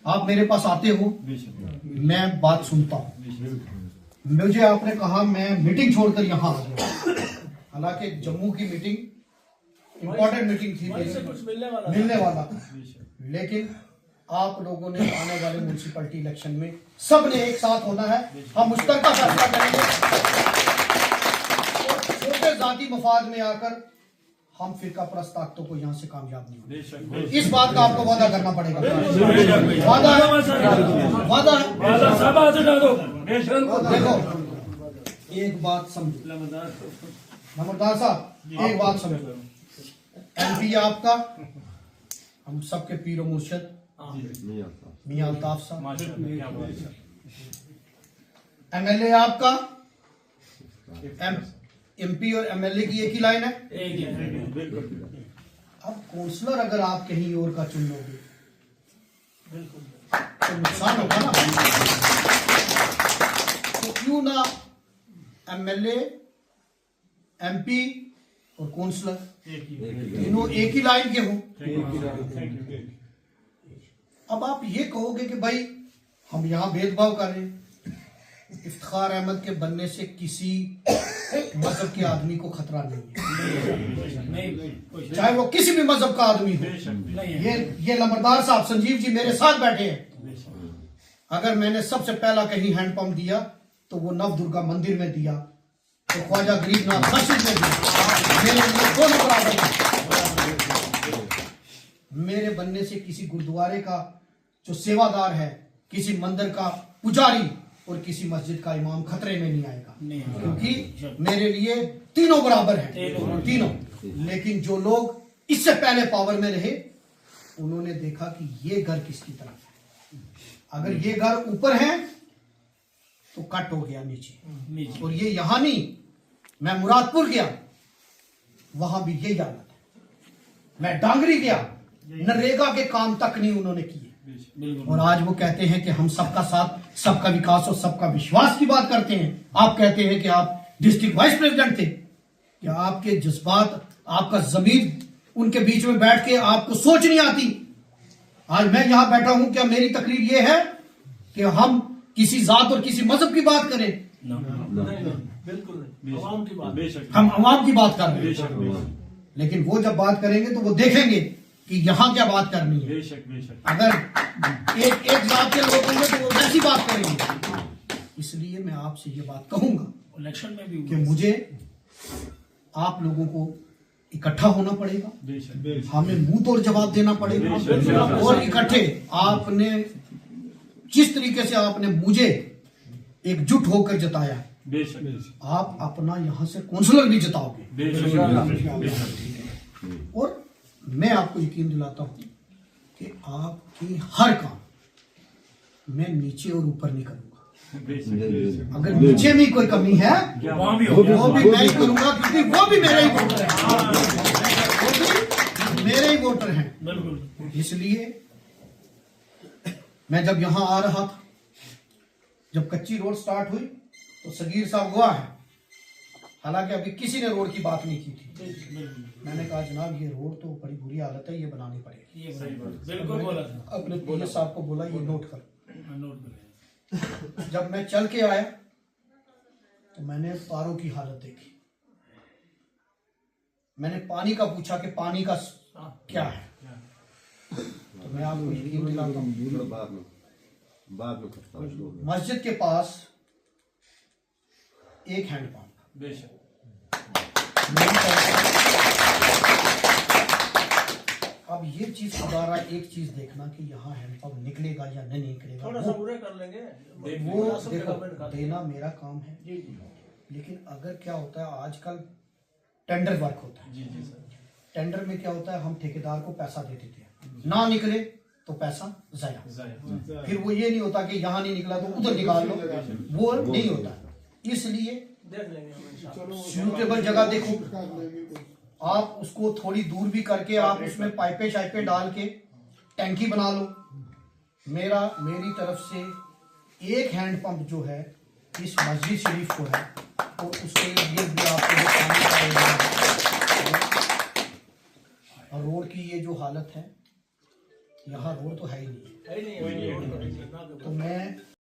आप मेरे पास आते हो, मैं बात सुनता हूँ। मुझे आपने कहा मैं मीटिंग छोड़कर यहाँ आ गया, हालांकि जम्मू की मीटिंग इंपॉर्टेंट मीटिंग थी, मिलने वाला था, लेकिन आप लोगों ने आने वाले म्यूनसिपैलिटी इलेक्शन में सब ने एक साथ होना है। हम मुश्तरका फैसला करेंगे और छोटे जाती मफाद में आकर हम फिरका परस्त ताकतों को यहाँ से कामयाब नहीं होंगे। इस बात का आपको वादा करना पड़ेगा। वादा है, वादा है। देखो एक बात समझो नमरदार साहब, एक बात समझो, एमपी आपका, हम सबके पीरो मुर्शद मियां अल्ताफ साहब, एमएलए आपका, एमपी और एमएलए की एक ही लाइन है। अब काउंसलर अगर आप कहीं और का चुन लोगे तो नुकसान होगा ना। तो क्यों ना एमएलए, एमपी और काउंसलर तीनों एक ही लाइन के हों। अब आप ये कहोगे कि भाई हम यहाँ भेदभाव कर रहे हैं। इफ्तिखार अहमद के बनने से किसी मजहब के आदमी को खतरा नहीं है, चाहे वो किसी भी मजहब का आदमी हो। ये लंबरदार साहब संजीव जी मेरे साथ बैठे हैं। अगर मैंने सबसे पहला कहीं हैंडपंप दिया तो वो नव दुर्गा मंदिर में दिया, तो ख्वाजा गरीबनाथ मस्जिद में दिया। मेरे लिए दोनों बराबर हैं। मेरे बनने से किसी गुरुद्वारे का जो सेवादार है, किसी मंदिर का पुजारी और किसी मस्जिद का इमाम खतरे में नहीं आएगा, क्योंकि मेरे लिए तीनों बराबर हैं, तीनों। लेकिन जो लोग इससे पहले पावर में रहे उन्होंने देखा कि ये घर किसकी तरफ है। अगर ये घर ऊपर है तो कट हो गया नीचे, और ये यहां नहीं, मैं मुरादपुर गया वहां भी यही हालत है। मैं डांगरी गया, नरेगा के काम तक नहीं उन्होंने किए। और आज वो कहते हैं कि हम सबका साथ, सबका विकास और सबका विश्वास की बात करते हैं। आप कहते हैं कि आप डिस्ट्रिक्ट वाइस प्रेसिडेंट थे, क्या आपके जज्बात, आपका जमीर उनके बीच में बैठ के आपको सोच नहीं आती? आज मैं यहां बैठा हूं, क्या मेरी तकरीर ये है कि हम किसी जात और किसी मजहब की बात करें? बिल्कुल अवाम की बात, हम अवाम की बात कर रहे हैं। लेकिन वो जब बात करेंगे तो वो देखेंगे कि यहाँ क्या बात करनी है। अगर एक जात के लोग होंगे तो वो वैसी बात करेंगे। इसलिए मैं आपसे ये बात कहूंगा इलेक्शन में भी कि मुझे आप लोगों को इकट्ठा होना पड़ेगा, हमें मुंह तोड़ जवाब देना पड़ेगा, और इकट्ठे आपने जिस तरीके से आपने मुझे एकजुट होकर जताया, आप अपना यहाँ से काउंसलर भी जताओगे। और मैं आपको यकीन दिलाता हूं कि आपकी हर काम मैं नीचे और ऊपर नहीं करूंगा। अगर नीचे में कोई कमी है वो भी मैं ही करूंगा, क्योंकि वो भी मेरे ही वोटर हैं, वो भी मेरे ही वोटर हैं। इसलिए मैं जब यहां आ रहा था, जब कच्ची रोड स्टार्ट हुई तो सगीर साहब हुआ है, हालांकि अभी किसी ने रोड की बात नहीं की थी। मैंने कहा जनाब ये रोड तो बड़ी बुरी हालत है, ये बनानी पड़ेगी। बिल्कुल बोला, अपने पीए साहब को बोला ये नोट कर। जब मैं चल के आया तो मैंने तारों की हालत देखी। मैंने पानी का पूछा कि पानी का क्या है, तो मैं आपको यकीन दिलाता हूं मस्जिद के पास एक हैंडपंप। अब ये चीज दोबारा एक चीज देखना कि यहाँ हैंडपंप निकलेगा या नहीं निकलेगा, थोड़ा सा पूरे कर लेंगे, वो देखो देना मेरा काम है। लेकिन अगर क्या होता है आजकल टेंडर वर्क होता है, टेंडर में क्या होता है हम ठेकेदार को पैसा दे देते हैं, ना निकले तो पैसा जाया। फिर वो ये नहीं होता कि यहाँ नहीं निकला तो उधर निकाल लो, वो नहीं होता। इसलिए सूटेबल जगह देखो, आप उसको थोड़ी दूर भी करके आप उसमें पाइपें शाइपें डाल के टैंकी बना लो। मेरी तरफ से एक हैंडपंप जो है इस मस्जिद शरीफ को है, और उसके लिए भी आपको और रोड की ये जो हालत है, यहाँ रोड तो है ही नहीं,